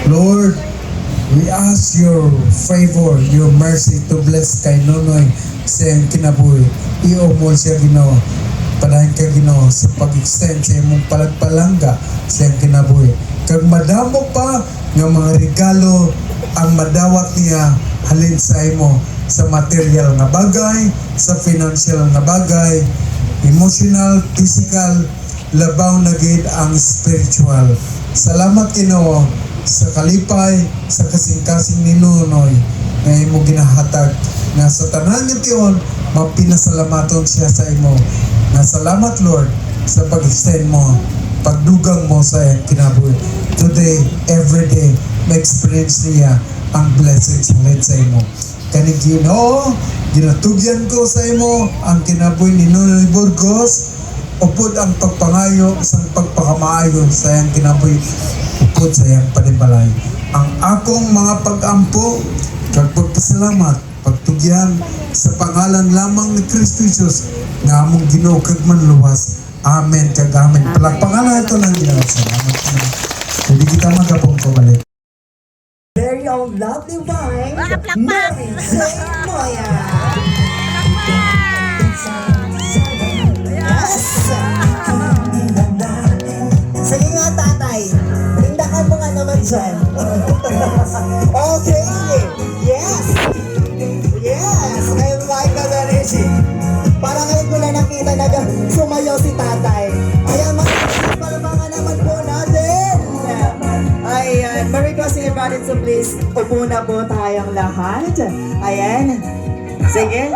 Lord, we ask your favor, your mercy to bless kay Nonoy sa iyang kinabuhi. Iomol siya, Ginoo. Padayon ka, Ginoo, sa pag-extend sa imong palagpalangga sa iyang kinabuhi. Kag madamo pa nga mga regalo ang madawat niya halin sa imo, sa material nga bagay, sa financial nga bagay, emotional, physical, labaw na gid ang spiritual. Salamat, Ginoo, sa kalipay, sa kasing-kasing ni Nonoy na imo ginahatag, na sa tanan nga tiyon mapinasalamaton siya sa imo. Na salamat, Lord, sa pag-extend mo, pagdugang mo sa iyang kinabuhi. Today, every day, ma-experience niya ang blessings halin sa imo. Kani Ginoo, ginatugyan ko sa imo ang kinabuhi ni Nonoy Burgos, upod ang pagpangayo sa pagpakamaayo sa iyang kinabuhi, upod sa iyang panimbalay. Ang akong mga pag-ampo, kag pagpasalamat, pagtugyan sa pangalan lamang ni Kristo Jesus nga among Ginoo kag manluwas. Amen kag amen. Palakpakan ito ng Ginoo. Salamat po. Hindi kita magabong pabalik. Very own lovely wine, Mary Jane Moya. Yes! Sige nga, tatay. Tindakan mo nga naman dyan. Okay. Yes! Yes! I like that energy. Parang ngayon ko na nakita na sumayaw si tatay. Ayan, palamakan naman po natin. Ayan, ma-request everybody to please upo na po tayong lahat. Ayan. Sige.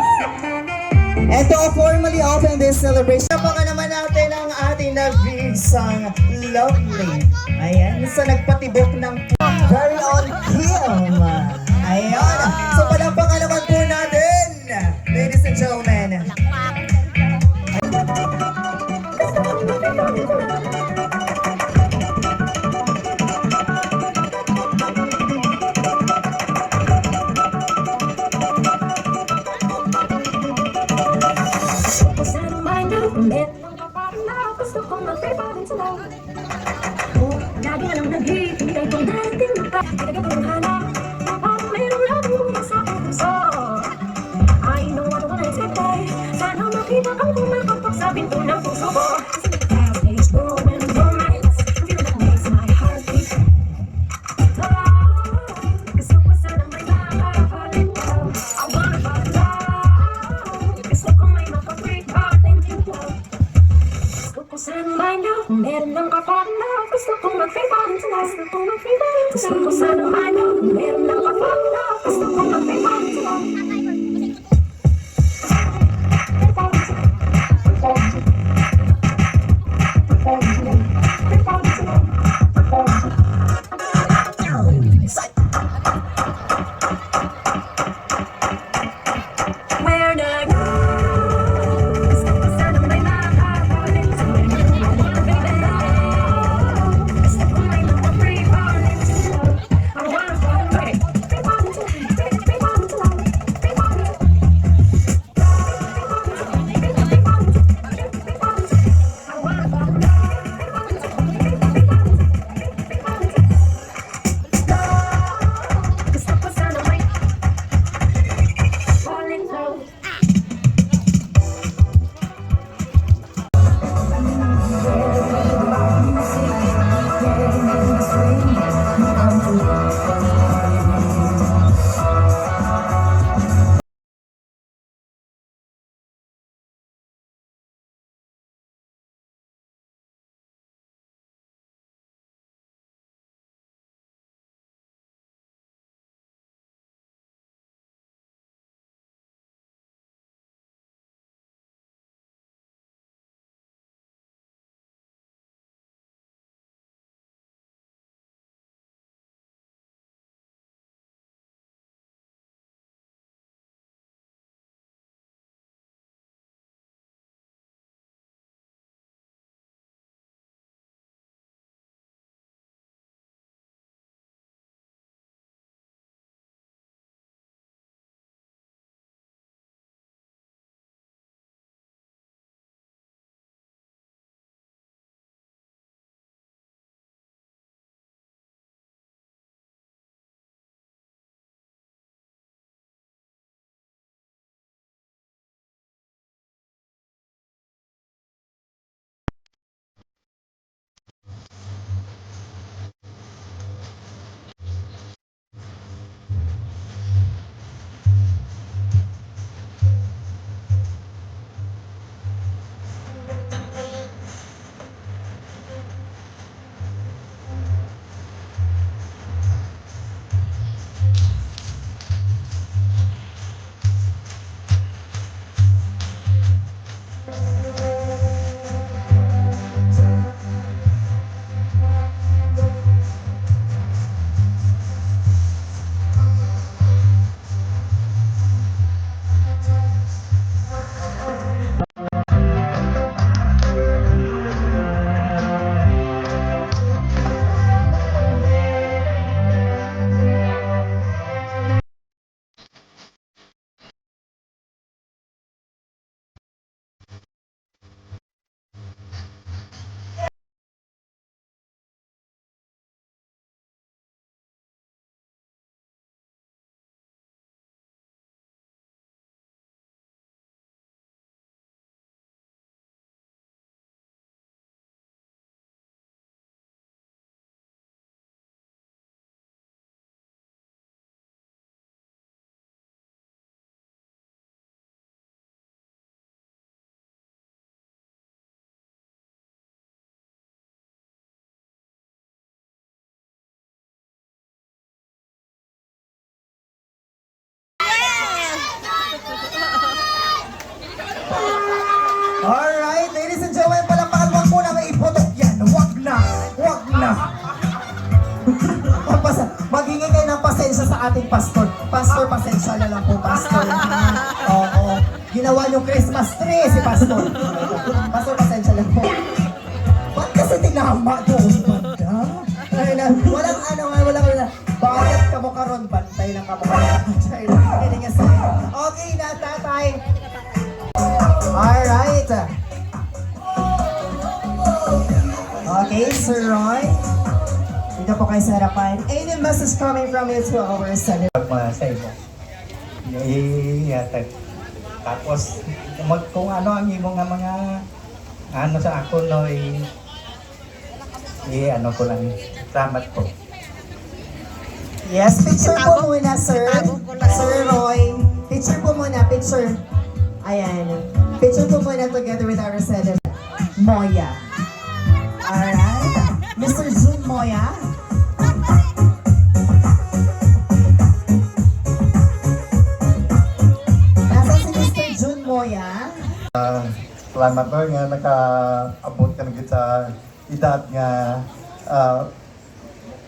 And to formally open this celebration, napakan naman natin ang ating nag-big song, Lovely. Ayan, sa nagpatibok ng very own Kim. Ayan. So palapakan naman po natin, ladies and gentlemen. Gusto kong mag-preparin sa law. Lagi na lang naghihintay kong dating na talaga kong hanap. Parang mayroong lang sa puso. I know what I wanna say, boy. Sana makita kang kumakapak sa pinto ng puso ko. It's growing romance. Feel that makes my heart beat. Gusto ko sanang may makakahalin ko. I wanna fall in love. Gusto ko may makapag-parting ko. Sana may love, meron ng kapag na gusto kong mag-favorite sa last. Gusto ko sana may love, meron ng kapag na gusto kong mag-favorite sa last. sa ating pastor. Pastor, pasensya na lang po, pastor. Oo. Ginawa yung Christmas tree si pastor. Pastor, pasensya lang po. Ba't kasi tinama doon? Banda? Ay, walang ano nga, walang ano. Bakit ka mo karon? Bantay lang ka mo karon. Hindi nga sa'yo. Okay na, tatay. Alright. Okay, Sir Roy. Dito po kayo sa harapan. Any message coming from you to our son? Mga sa imo. Ihatag. Tapos, kung ano ang imo nga mga ano sa ako no, ano ko lang. Salamat po. Yes, picture po muna, sir. Sir Roy. Picture po muna, picture. Ayan. Picture po muna together with our Senator Moya. Alright. Mr. Jun Moya. Nasaan si Mr. Jun Moya? Salamat po nga nakaabot ka na sa edad nga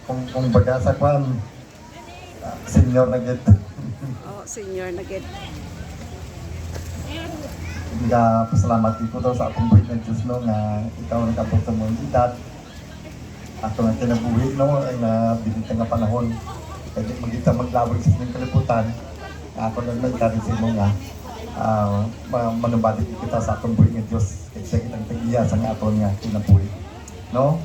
kung baga sa kwan senior na gid. Oh, senior na gid. Nga pasalamat ko daw sa akong buhay ng Diyos no nga ikaw nakabot sa mong edad. Ato nga kinabuhi no ay na binita nga panahon. Kaya magita maglawag sa inyong kalibutan. Ako na nagkaroon sa imo nga manubalik kita sa akong buhay ng Diyos. Kaya kitang tagiya sa nga aton nga kinabuhi. No?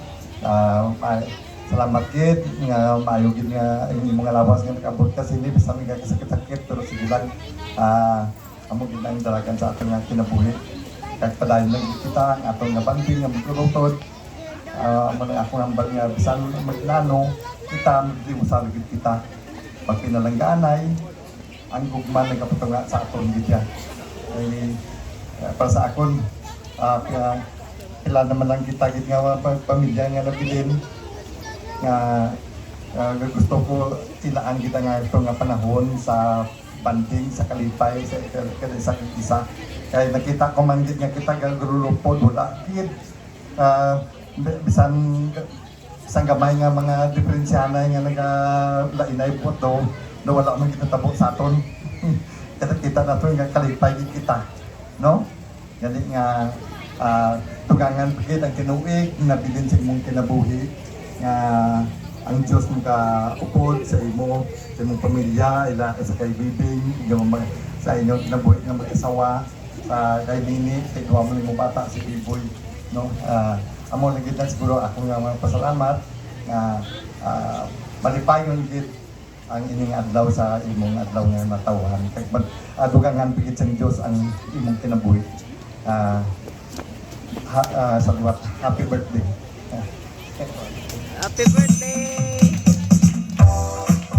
Salamat kid nga maayo gid nga yung mga lawas nga nakabot kasi hindi bisa mi kasakit-sakit pero sige lang amo gid ang dalagan sa aton nga kinabuhi kag padayon lang kita ang aton nga banding nga magturutod amo na ako hambal nga bisan maglano kita di mo sa gid kita pag pinalangganay ang gugman nga patunga sa aton gid ya ay para sa akon kailan naman lang kita gid nga pamilya nga nabilin nga gusto ko tilaan kita nga ito nga panahon sa banding sa kalipay sa isa kaya nakita ko man gid nga kita gagulupod wala gid bisan gamay nga mga diferensyanay nga nagalainay po do wala man kita tabo sa aton kita nato nga kalipay gid kita no gani nga tugangan gid ang tinuig na bilin sa imong kinabuhi nga ang Diyos mga upod sa imo, sa imong pamilya, ila sa kaibibing, sa inyo kinabuhi nga mag-asawa, sa kay Nini, sa ikaw mo ng bata, si Biboy. No? Amo lang gid siguro ako nga mga pasalamat nga malipayon gid ang ining adlaw sa imong adlaw nga natawhan. Kag dugangan pigit sa Dios ang imong kinabuhi. Salamat. Happy birthday. Happy birthday!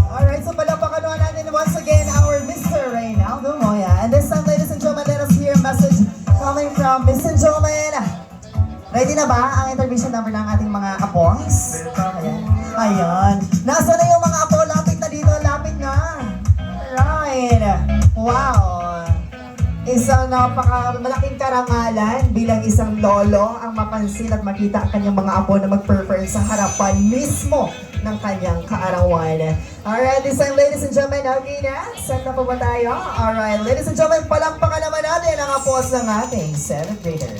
Alright, so palapakan natin once again our Mr. Reynaldo Moya. And this time, ladies and gentlemen, let us hear a message coming from Mr. Gentlemen. Ready na ba ang intervention number ng ating mga apons? Ayan. Ayan. Nasa na yung mga apo? Lapit na dito. Lapit na. Right. Wow. Isang malaking karangalan bilang isang lolo ang mapansin at makita ang kanyang mga apo na mag-perform sa harapan mismo ng kanyang kaarawan. Alright, this time ladies and gentlemen, okay na? Set na po ba tayo? Alright, ladies and gentlemen, palakpakan naman natin ang apos ng ating celebrator.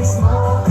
Smoke,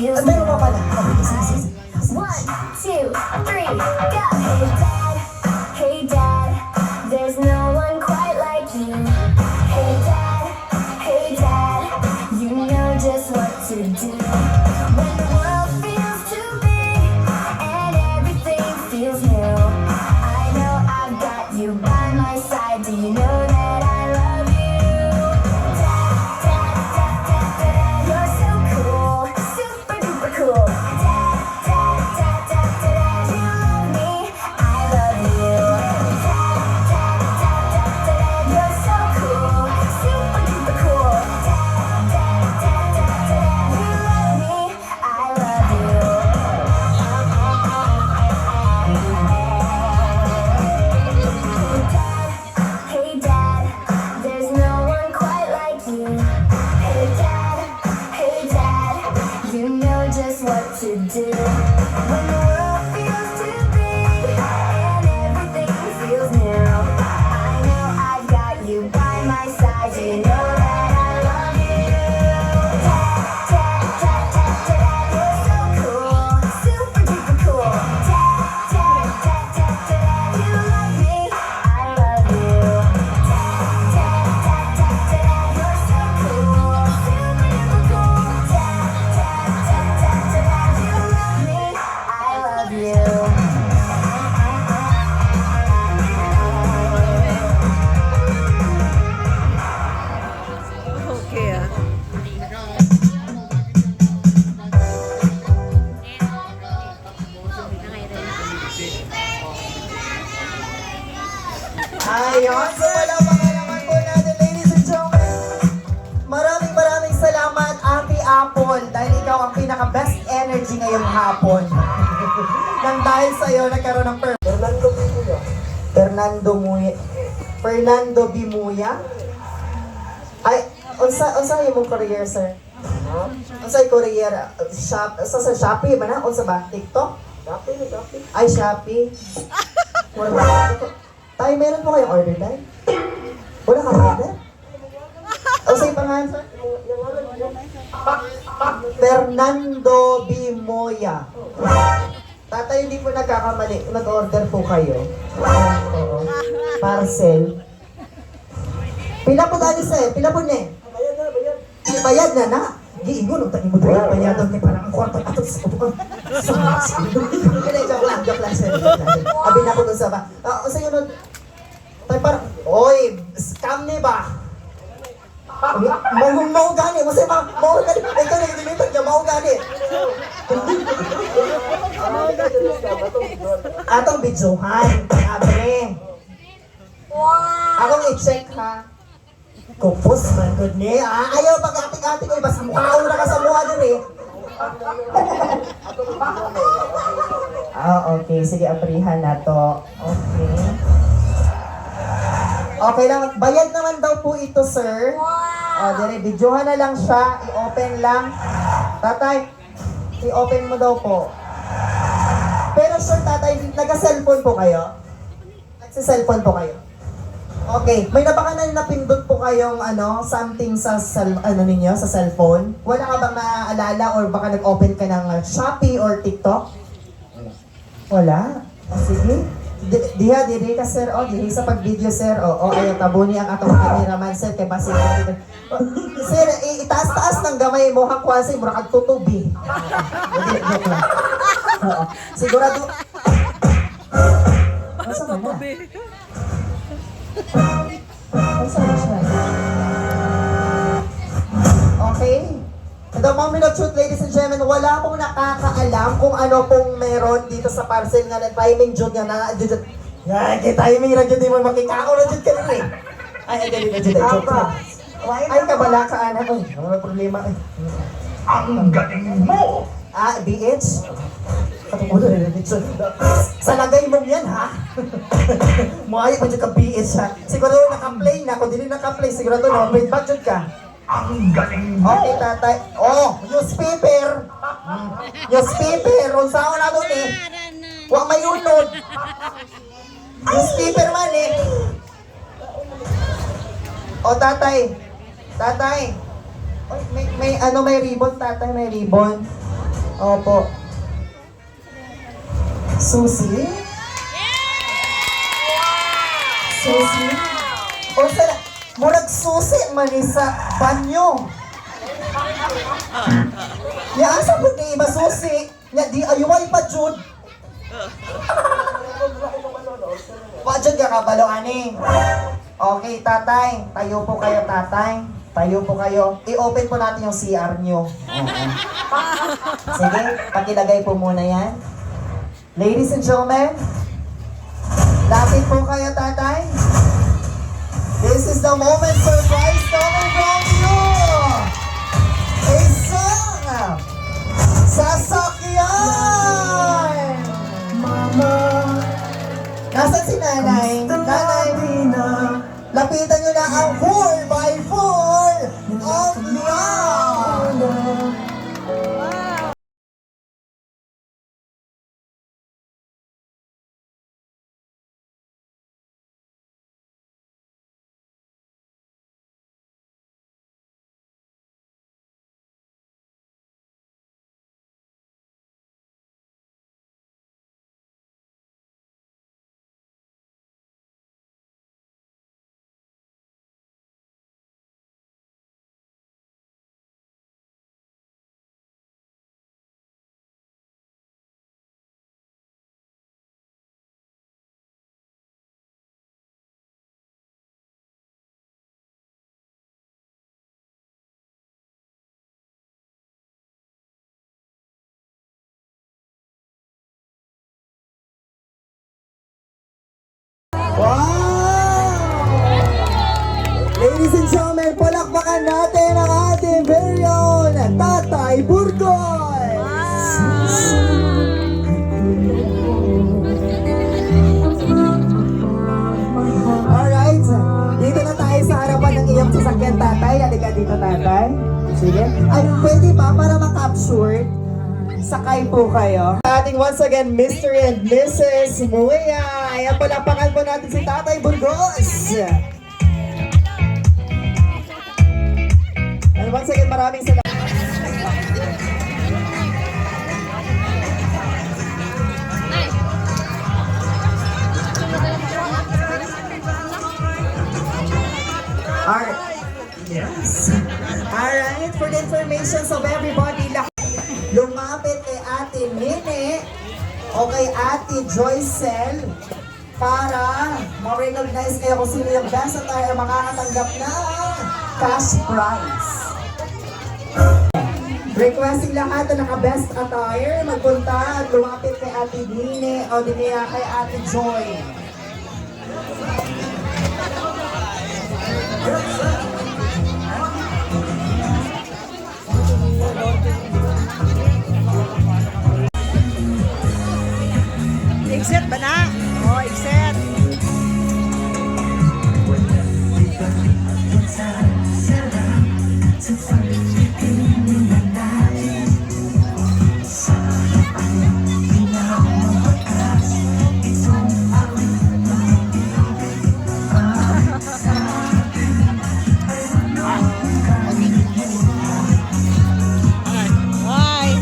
feels Ay, meron pa pala. One, two, three, go! Hey dad, there's no one quite like you. Hey dad, you know just what to do. When the world feels too big and everything feels new, I know I've got you by my side. Do you know that I love you? Dad, you're so cool, super duper cool. Dad, you love me, I love you. Dad, you're so cool, super duper cool. Dad, you love me, I love you. Hey dad, there's no one quite like you. Hey dad, you know just what to do. When the world feels too big and everything feels new, I know I've got you by my side. Do you know that I love you? Dad, you're so cool, super duper cool. Dad, you love me, I love you. You're so cool, super duper cool. You love me, I love you. Okay ah. Ayun, so palakpakan naman po natin, ladies and gentlemen. Maraming salamat, Ate Apple, dahil ikaw ang pinaka-best energy ngayong hapon. Nang dahil sa'yo, nagkaroon ng Fernando Bimuya. Fernando Bimuya? Ay, unsa yung career, sir? Unsa yung career? Sa Shopee ba na? Unsa ba? TikTok? Shopee. Ay, Shopee. Wala. Tayo, meron po kayong order tayo? Wala ka order? O sa'yo pangalan, sir? Fernando Bimoya. Tatay, hindi po nagkakamali. Nag-order po kayo. Oo. Parcel. Pila po dali, sir? Pila po ne? Bayad na. Giingon, ang tani mo doon. Bayadan kay parang ang kwarto ato sa pupukan. Joke lang, sir. Abi na ko doon sa ba. O sa'yo nun, tayo parang, oy, scam ni ba? Mau gani, masay mau gani. Ikaw na ginimitag niya, mau gani. Atong bidyohan, abre. Akong i-check ha. Kupos man good ni. Ayaw pag-atik-atik ko, basta mukha na ka sa mukha dun eh. Okay. Sige, aprihan na to. Okay. Okay lang. Bayad naman daw po ito, sir. Dire, videohan na lang siya. I-open lang. Tatay, i-open mo daw po. Pero sir, tatay, nag-cellphone po kayo? Nagsa-cellphone po kayo? Okay. May napindot po kayong something sa ninyo, sa cellphone? Wala ka bang naaalala or baka nag-open ka ng Shopee or TikTok? Wala. Sige. Diha, diri ka sir. Diri sa pag-video sir. Ayaw tabuni ang atong cameraman sir. Kaya basi sir, itaas-taas ng gamay mo. Hakwasi, mura kang tutubi. Joke lang. Sigurado. Masa ka na? Okay. The moment of truth, ladies and gentlemen, wala pong nakakaalam kung ano pong meron dito sa parcel nga ng timing jud nga na jud. Kaya timing ra jud di mo makikao ra jud ka rin. Ay dali jud joke. Ay kabala ka anak ko. Ano problema ay. Ang galing mo! BH. Katungkol na rin dito. Sa lagay mo yan, ha? Muayos mo dyan ka BH, ha? Sigurado naka-play na. Kung di naka-play, sigurado na. Wait, back dyan ka. Ang galing mo! Okay, tatay. Yung speaker. Yung speaker. Kung saan na doon eh. Huwag may unod. Yung speaker man eh. Tatay. Tatay. May ribbon, tatay. May ribbon. Opo. Susi? Susi? O sa... Murag susi man ni sa banyo. Ya, asa po ni iba susi? Ya, di ayuway pa, Jud. Wajud ka kabalo, ani. Okay, tatay. Tayo po kayo, tatay. Tayo po kayo. I-open po natin yung CR nyo. Sige, pakilagay po muna yan. Ladies and gentlemen, lapit po kayo, tatay. This is the moment surprise coming from you! Isang sasakyan! Mama! Nasaan si nanay? Nanay! Lapitan nyo na ang 4x4 of love! Wow! Ladies and gentlemen, palakpakan natin ang ating very own Tatay Burgos! Alright, dito na tayo sa harapan ng iyong sasakyan, tatay. Halika dito, tatay. Sige. Ay, pwede ba para makapture? Sakay po kayo. Ating once again, Mr. and Mrs. Muya. Ayan, palapakan po natin si Tatay Burgos. And once again, maraming salamat. Alright. Yes. Alright, for the information of everybody, lumapit kay Ate Nene o kay Ate Joycel para ma-recognize kayo kung sino yung best attire makakatanggap ng cash prize. Requesting lahat na naka-best attire, magpunta at lumapit kay Ate Nene o di kaya kay Ate Joy. Exit ba na? Oh, exit. Bye.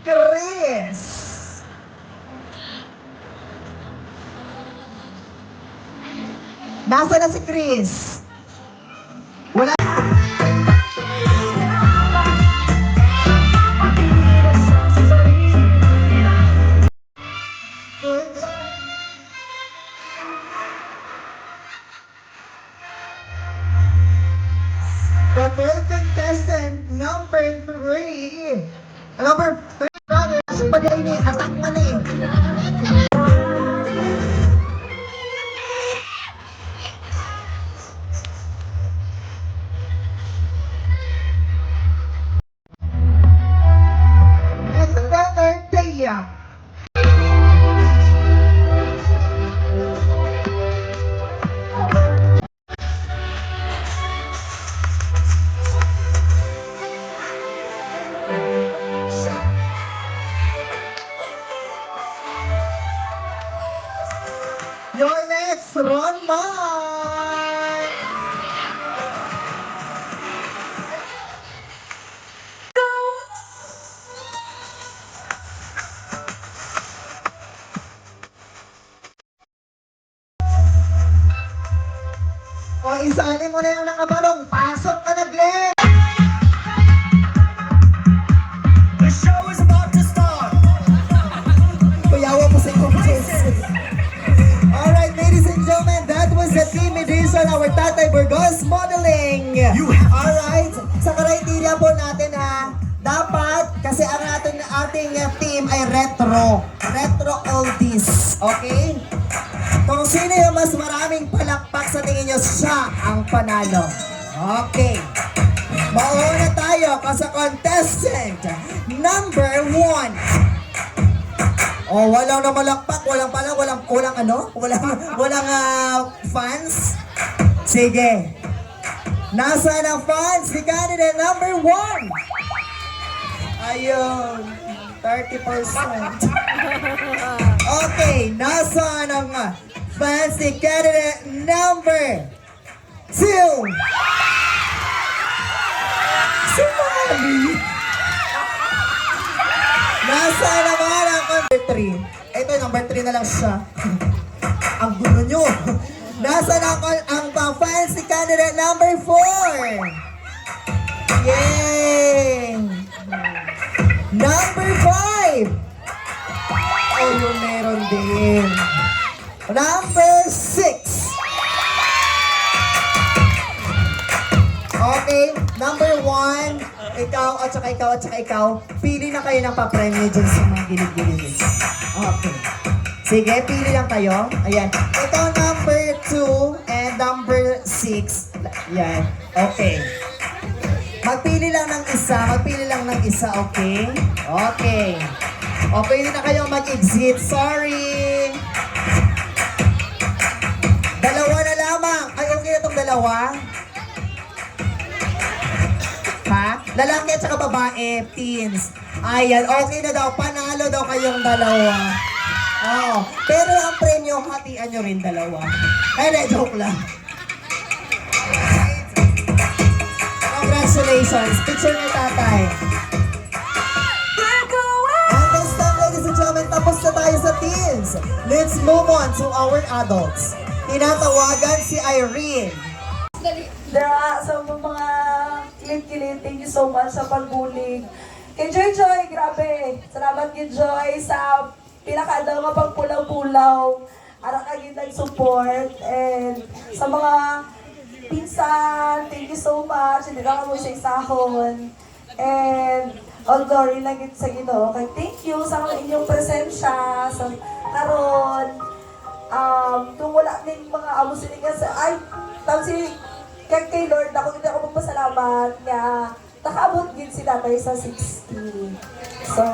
Chris. Nasa na si Chris? Wala. The third contestant, number 3. Number 3, brothers, pag-aini, atak mo na eh. It's another day. Your next, Ron Mike. O, isali mo na yung nakabalong. Pasok ka na, Glenn! The show is about to start. Kuyawa po sa coaches. Alright, ladies and gentlemen, that was the team edition, our Tatay Burgos modeling. Alright, sa criteria po natin ha, dapat, kasi ang ating team ay retro. Retro oldies, okay? Kung sino yung mas maraming palakpak sa tingin nyo, siya ang panalo. Okay. Mauna tayo sa contestant number 1. Oh, walang namalakpak, walang fans. Sige. Nasaan ang fans? Ni candidate number 1. Ayun, 30%. Okay, nasaan ang fans ni candidate number 2? Si Mami. Nasaan naman ang number 3? Ito, number 3 na lang siya. Ang gulo nyo. Nasaan ang fans ni candidate number 4? Yay! Number 5! Oh, yun meron din. Number 6! Okay, number 1, ikaw at saka ikaw at saka ikaw, pili na kayo ng papremyo dyan sa mga gilid-gilid. Okay. Sige, pili lang kayo. Ayan. Ito number 2 and number 6. Yan. Okay. Magpili lang ng isa, okay? Okay. O, pwede na kayong mag-exit. Sorry. Dalawa na lamang. Ay, okay na itong dalawa. Ha? Lalaki at saka babae, teens. Ayan, okay na daw. Panalo daw kayong dalawa. Oh, pero ang premyo, hatian nyo rin dalawa. Ay, joke lang. Congratulations. Picture ni tatay. And this time, ladies and gentlemen, tapos na tayo sa teens. Let's move on to our adults. Tinatawagan si Irene. Sa mga kilid-kilid, thank you so much sa pagbulig. Kay Joy Joy, grabe. Salamat kay Joy sa pinakadaw nga pagpulaw-pulaw. Ara ka yun nag-support. And sa mga pinsan, thank you so much. Hindi ka mo sa isahon. And all glory lang yun sa Ginoo. Kay thank you sa inyong presensya sa karon. Kung wala din mga amo sila sa ay tawag si kay Lord ako hindi ako magpasalamat nga nakaabot din si tatay sa 60. So,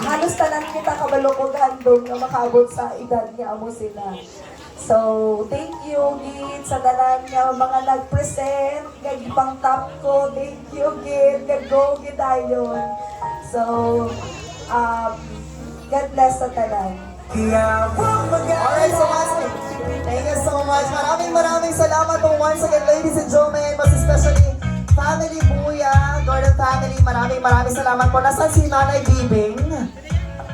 halos tanan kita kabalo ko gandong nga makaabot sa edad nga amo sila. So, thank you gid sa tanan nga mga nag-present nga gipang top ko. Thank you gid nga go gid ayon. So, God bless sa tanan. Alright, so much. Thank you so much. Maraming salamat po once again, ladies and gentlemen. Mas especially family Buya, Gordon family, maraming salamat po. Nasaan si Nanay Bibing?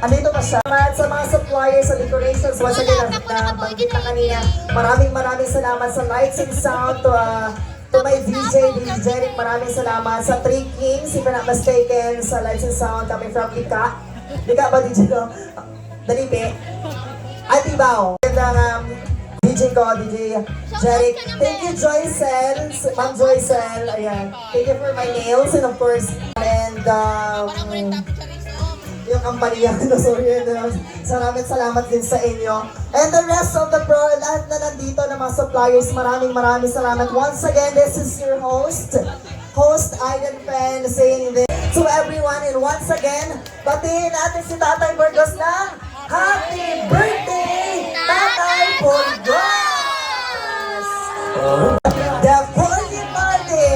Andito pa siya. Salamat sa mga suppliers sa decorations. Once again, na banggit na kanina. Maraming salamat sa lights and sound to my DJ Jeric. Maraming salamat sa Three Kings, if I'm not mistaken, sa lights and sound coming from Lika. Lika ba DJ ko? Dalipi. At Ibao. And DJ ko, DJ Jeric. Thank you, Joycel. Ma'am Joycel. Ayan. Thank you for my nails and of course, and yung kampanya, sorry, salamat din sa inyo. And the rest of the lahat na nandito na mga suppliers, maraming salamat. Once again, this is your host Aiden Pen, saying this to everyone. And once again, batiin natin si Tatay Burgos ng Happy Birthday, Tatay Burgos! The Party Party!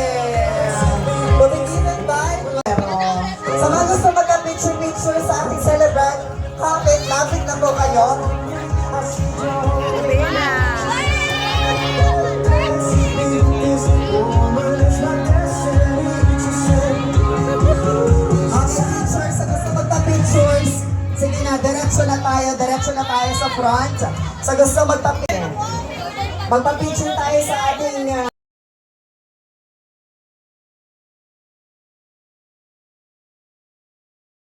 Pumigilan by sa mga gusto magka-picture sa ating celebrant, lapit na po kayo. Pictures, sa gusto magpa-pictures, sige na, diretso na tayo sa front. Sa gusto magpa-picture tayo sa ating